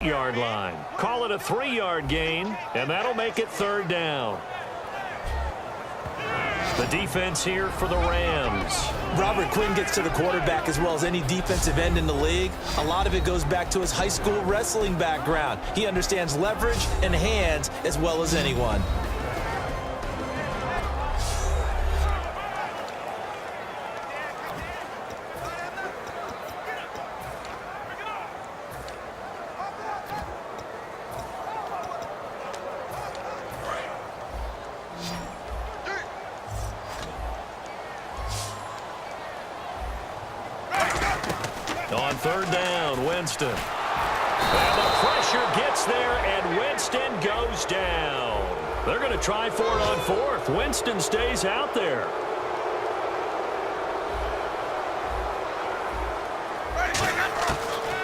8-yard line. Call it a 3-yard gain, and that'll make it 3rd down. The defense here for the Rams. Robert Quinn gets to the quarterback as well as any defensive end in the league. A lot of it goes back to his high school wrestling background. He understands leverage and hands as well as anyone. On 3rd down, Winston. And the pressure gets there, and Winston goes down. They're going to try for it on 4th. Winston stays out there.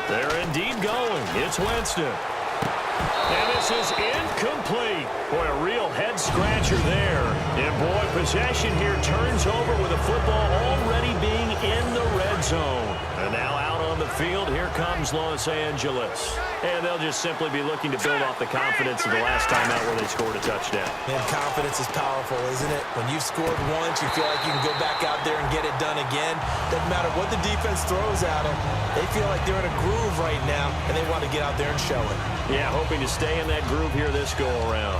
They're indeed going. It's Winston. And this is incomplete. Boy, a real head-scratcher there. And, boy, possession here turns over with the football already being in the red zone. And now out on the field, here comes Los Angeles. And they'll just simply be looking to build off the confidence of the last time out where they scored a touchdown. Man, confidence is powerful, isn't it? When you've scored once, you feel like you can go back out there and get it done again. Doesn't matter what the defense throws at them. They feel like they're in a groove right now, and they want to get out there and show it. Yeah, hoping to stay in that groove here this go-around.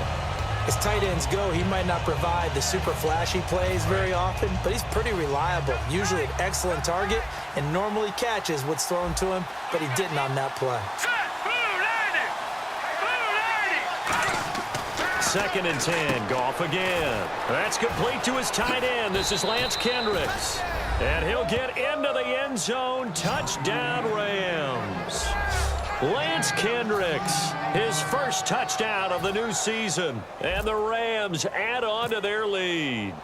As tight ends go, he might not provide the super flashy plays very often, but he's pretty reliable, usually an excellent target, and normally catches what's thrown to him, but he didn't on that play. 2nd and 10, Goff again. That's complete to his tight end. This is Lance Kendricks. And he'll get into the end zone. Touchdown, Rams. Lance Kendricks, his first touchdown of the new season. And the Rams add on to their lead.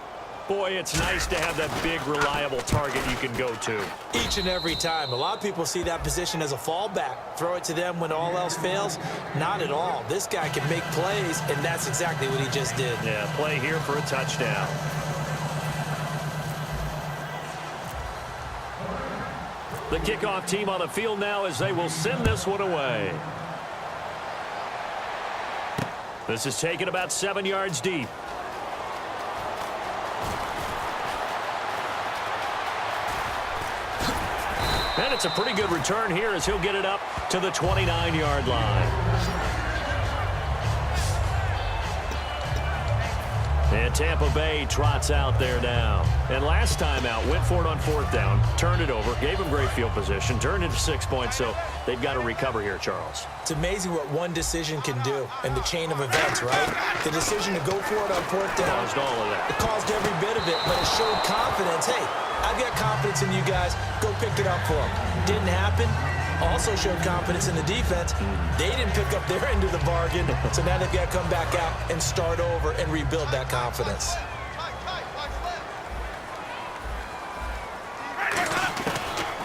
Boy, it's nice to have that big, reliable target you can go to. Each and every time. A lot of people see that position as a fallback. Throw it to them when all else fails. Not at all. This guy can make plays, and that's exactly what he just did. Yeah, play here for a touchdown. The kickoff team on the field now as they will send this one away. This is taken about 7 yards deep. And it's a pretty good return here as he'll get it up to the 29-yard line. And Tampa Bay trots out there now. And last time out, went for it on 4th down, turned it over, gave him great field position, turned into 6 points, so they've got to recover here, Charles. It's amazing what one decision can do in the chain of events, right? The decision to go for it on 4th down. Caused all of that. It caused every bit of it, but it showed confidence. Hey, I've got confidence in you guys. Go pick it up for them. Didn't happen. Also showed confidence in the defense. They didn't pick up their end of the bargain, so now they've got to come back out and start over and rebuild that confidence.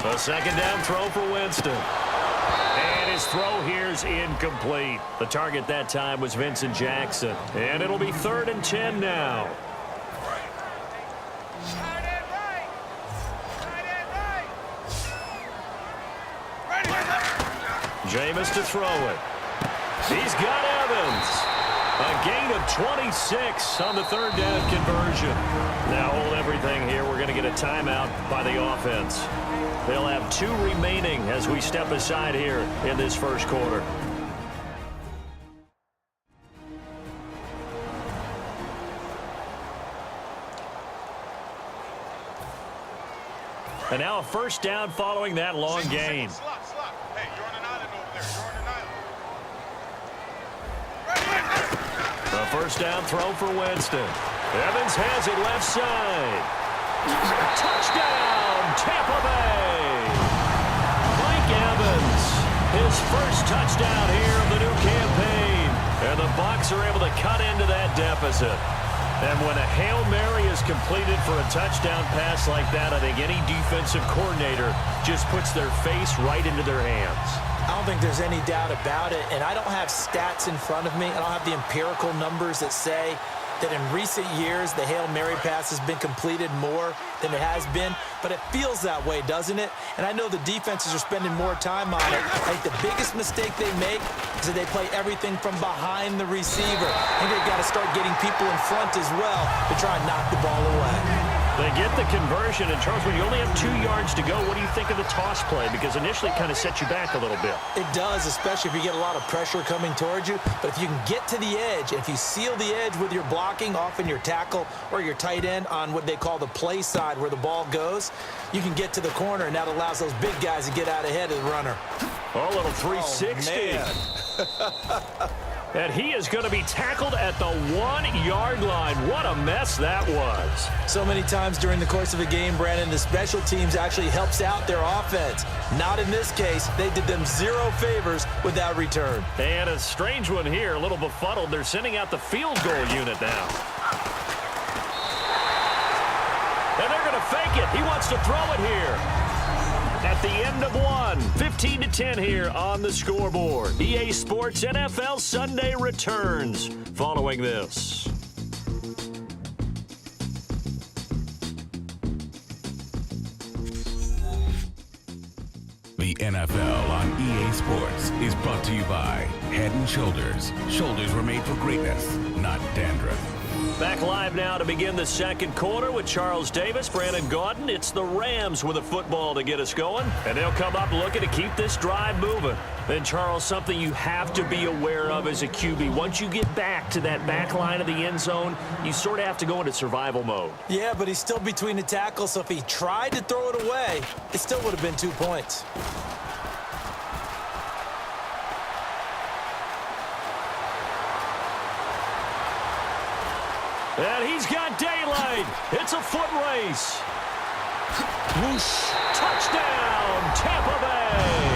A 2nd down throw for Winston. And his throw here is incomplete. The target that time was Vincent Jackson. And it'll be 3rd and 10 now. Jameis to throw it. He's got Evans. A gain of 26 on the 3rd down conversion. Now hold everything here. We're going to get a timeout by the offense. They'll have 2 remaining as we step aside here in this first quarter. And now a 1st down following that long gain. Hey, you're on an island over there. You're on an island. A 1st down throw for Winston. Evans has it left side. Touchdown, Tampa Bay. Mike Evans, his first touchdown here of the new campaign. And the Bucs are able to cut into that deficit. And when a Hail Mary is completed for a touchdown pass like that, I think any defensive coordinator just puts their face right into their hands. I don't think there's any doubt about it, and I don't have stats in front of me. I don't have the empirical numbers that say that in recent years, the Hail Mary pass has been completed more than it has been, but it feels that way, doesn't it? And I know the defenses are spending more time on it. I think the biggest mistake they make is that they play everything from behind the receiver. I think they've got to start getting people in front as well to try and knock the ball away. They get the conversion, and Charles, when you only have 2 yards to go, what do you think of the toss play? Because initially it kind of sets you back a little bit. It does, especially if you get a lot of pressure coming towards you. But if you can get to the edge, if you seal the edge with your blocking, often your tackle or your tight end on what they call the play side where the ball goes, you can get to the corner, and that allows those big guys to get out ahead of the runner. Oh, a little 360. And he is going to be tackled at the 1-yard line. What a mess that was. So many times during the course of a game, Brandon, the special teams actually helps out their offense. Not in this case. They did them 0 favors with that return. And a strange one here, a little befuddled. They're sending out the field goal unit now. And they're going to fake it. He wants to throw it here. At the end of 1, 15-10 here on the scoreboard. EA Sports NFL Sunday returns following this. The NFL on EA Sports is brought to you by Head & Shoulders. Shoulders were made for greatness, not dandruff. Back live now to begin the second quarter with Charles Davis, Brandon Gaudin. It's the Rams with a football to get us going, and they'll come up looking to keep this drive moving. Then, Charles, something you have to be aware of as a QB. Once you get back to that back line of the end zone, you sort of have to go into survival mode. Yeah, but he's still between the tackles, so if he tried to throw it away, it still would have been 2 points. And he's got daylight. It's a foot race. Whoosh. Touchdown, Tampa Bay.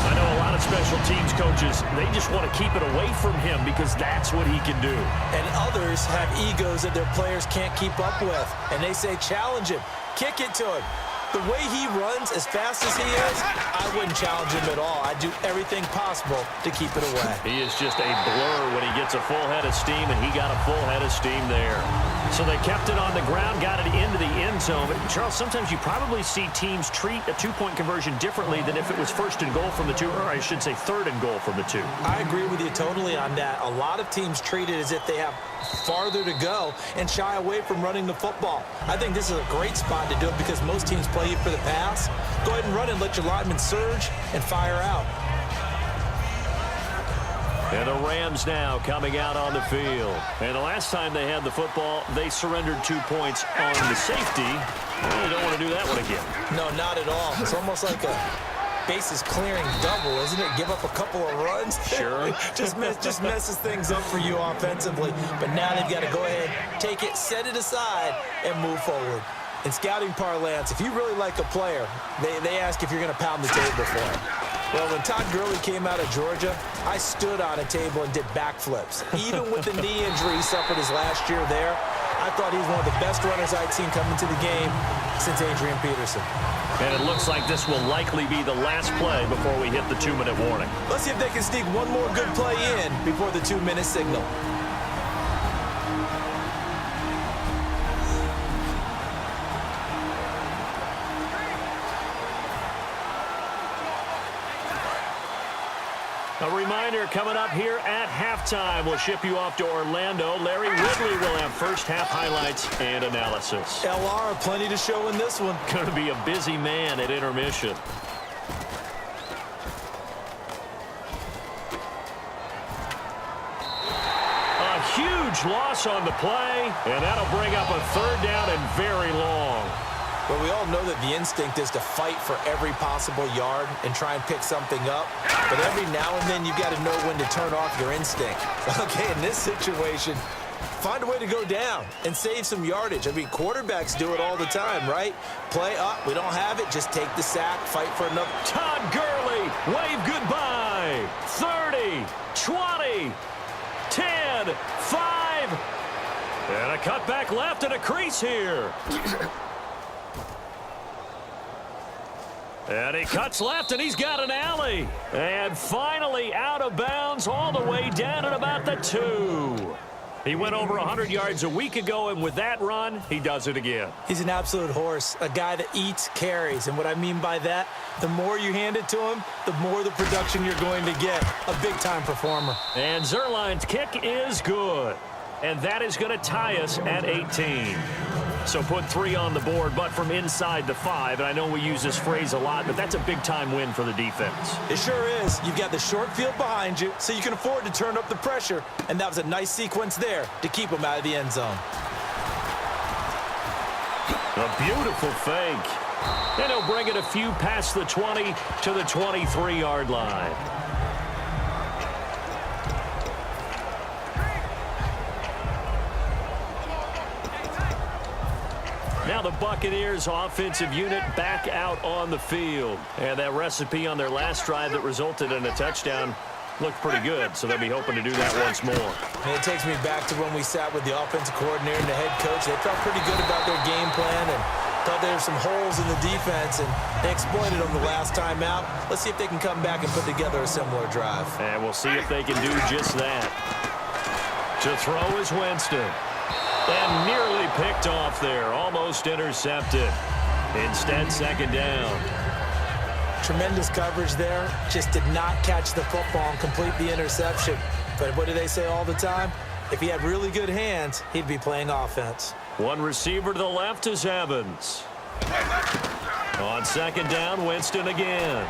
I know a lot of special teams coaches, they just want to keep it away from him because that's what he can do. And others have egos that their players can't keep up with. And they say, challenge him, kick it to him. The way he runs as fast as he is, I wouldn't challenge him at all. I'd do everything possible to keep it away. He is just a blur when he gets a full head of steam, and he got a full head of steam there. So they kept it on the ground, got it into the end zone. But, Charles, sometimes you probably see teams treat a two-point conversion differently than if it was first and goal from the 2, or I should say third and goal from the 2. I agree with you totally on that. A lot of teams treat it as if they have farther to go and shy away from running the football. I think this is a great spot to do it because most teams play you for the pass. Go ahead and run and let your linemen surge and fire out. And the Rams now coming out on the field. And the last time they had the football, they surrendered 2 points on the safety. Well, you don't want to do that one again. No, not at all. It's almost like a bases clearing double, isn't it? Give up a couple of runs. Sure. just messes things up for you offensively. But now they've got to go ahead, take it, set it aside, and move forward. In scouting parlance, if you really like a player, they ask if you're going to pound the table for him. Well, when Todd Gurley came out of Georgia, I stood on a table and did backflips. Even with the knee injury he suffered his last year there, I thought he was one of the best runners I'd seen come into the game since Adrian Peterson. And it looks like this will likely be the last play before we hit the 2-minute warning. Let's see if they can sneak one more good play in before the 2-minute signal. A reminder coming up here at halftime. We'll ship you off to Orlando. Larry Ridley will have first half highlights and analysis. LR, plenty to show in this one. Going to be a busy man at intermission. A huge loss on the play, and that'll bring up a third down and very long. But we all know that the instinct is to fight for every possible yard and try and pick something up. But every now and then, you've got to know when to turn off your instinct. Okay, in this situation, find a way to go down and save some yardage. I mean, quarterbacks do it all the time, right? Play up, we don't have it, just take the sack, fight for another. Todd Gurley, wave goodbye. 30, 20, 10, 5. And a cutback left and a crease here. And he cuts left, and he's got an alley. And finally out of bounds all the way down at about the 2. He went over 100 yards a week ago, and with that run, he does it again. He's an absolute horse, a guy that eats carries. And what I mean by that, the more you hand it to him, the more the production you're going to get. A big-time performer. And Zerline's kick is good. And that is going to tie us at 18. So put 3 on the board, but from inside the 5. And I know we use this phrase a lot, but that's a big-time win for the defense. It sure is. You've got the short field behind you, so you can afford to turn up the pressure. And that was a nice sequence there to keep him out of the end zone. A beautiful fake. And he'll bring it a few past the 20 to the 23-yard line. Now the Buccaneers offensive unit back out on the field. And that recipe on their last drive that resulted in a touchdown looked pretty good, so they'll be hoping to do that once more. And it takes me back to when we sat with the offensive coordinator and the head coach. They felt pretty good about their game plan and thought there were some holes in the defense, and they exploited them the last time out. Let's see if they can come back and put together a similar drive. And we'll see if they can do just that. To throw is Winston. And nearly picked off there, almost intercepted. Instead, second down. Tremendous coverage there. Just did not catch the football and complete the interception. But what do they say all the time? If he had really good hands, he'd be playing offense. One receiver to the left is Evans. On second down, Winston again.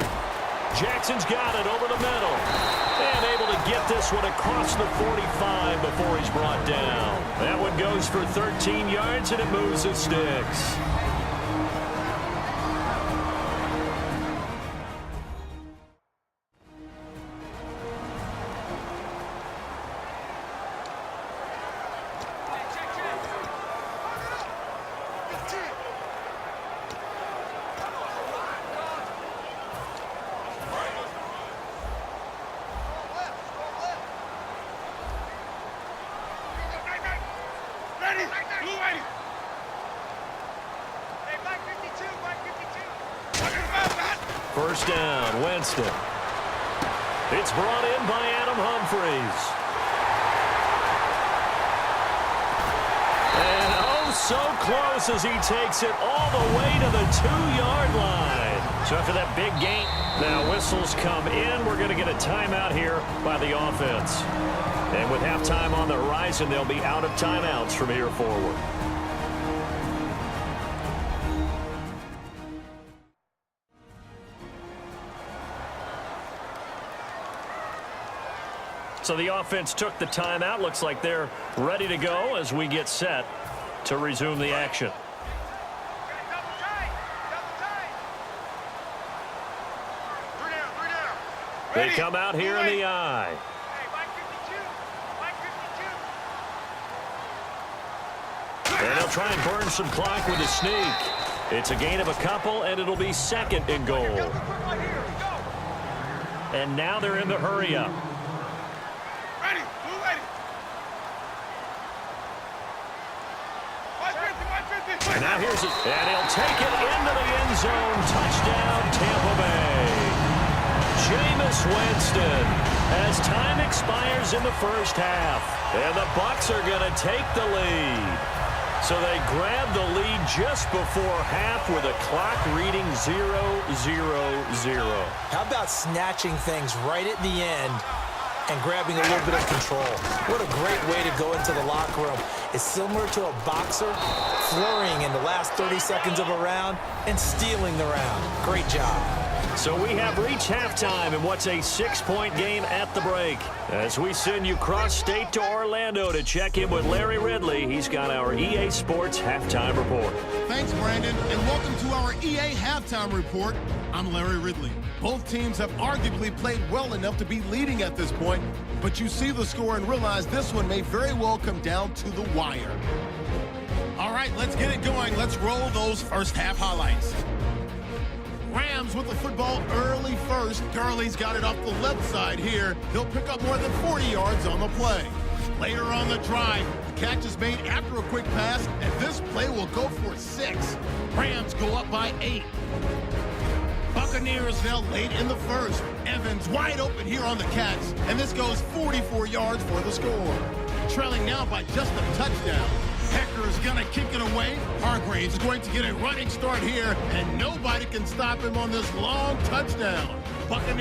Jackson's got it over the middle. And able to get this one across the 45 before he's brought down. That one goes for 13 yards, and it moves the sticks. First down, Winston. It's brought in by Adam Humphries. And oh, so close as he takes it all the way to the 2-yard line. So after that big gain, now whistles come in. We're going to get a timeout here by the offense. And with halftime on the horizon, they'll be out of timeouts from here forward. So the offense took the timeout. Looks like they're ready to go as we get set to resume the action. They come out here in the eye. And he'll try and burn some clock with a sneak. It's a gain of a couple, and it'll be second and goal. And now they're in the hurry-up. And now here's it. And he'll take it into the end zone. Touchdown, Tampa Bay. Jameis Winston as time expires in the first half. And the Bucs are going to take the lead. So they grab the lead just before half with a clock reading 0-0-0. How about snatching things right at the end and grabbing a little bit of control? What a great way to go into the locker room. It's similar to a boxer flurrying in the last 30 seconds of a round and stealing the round. Great job. So we have reached halftime in what's a 6-point game at the break. As we send you cross-state to Orlando to check in with Larry Ridley, he's got our EA Sports Halftime Report. Thanks, Brandon, and welcome to our EA Halftime Report. I'm Larry Ridley. Both teams have arguably played well enough to be leading at this point, but you see the score and realize this one may very well come down to the wire. All right, let's get it going. Let's roll those first half highlights. Rams with the football early first. Gurley's got it off the left side here. He'll pick up more than 40 yards on the play. Later on the drive, the catch is made after a quick pass, and this play will go for 6. Rams go up by 8. Buccaneers now late in the first. Evans wide open here on the catch, and this goes 44 yards for the score. Trailing now by just a touchdown. Hecker is going to kick it away. Hargraves is going to get a running start here, and nobody can stop him on this long touchdown. Buccaneers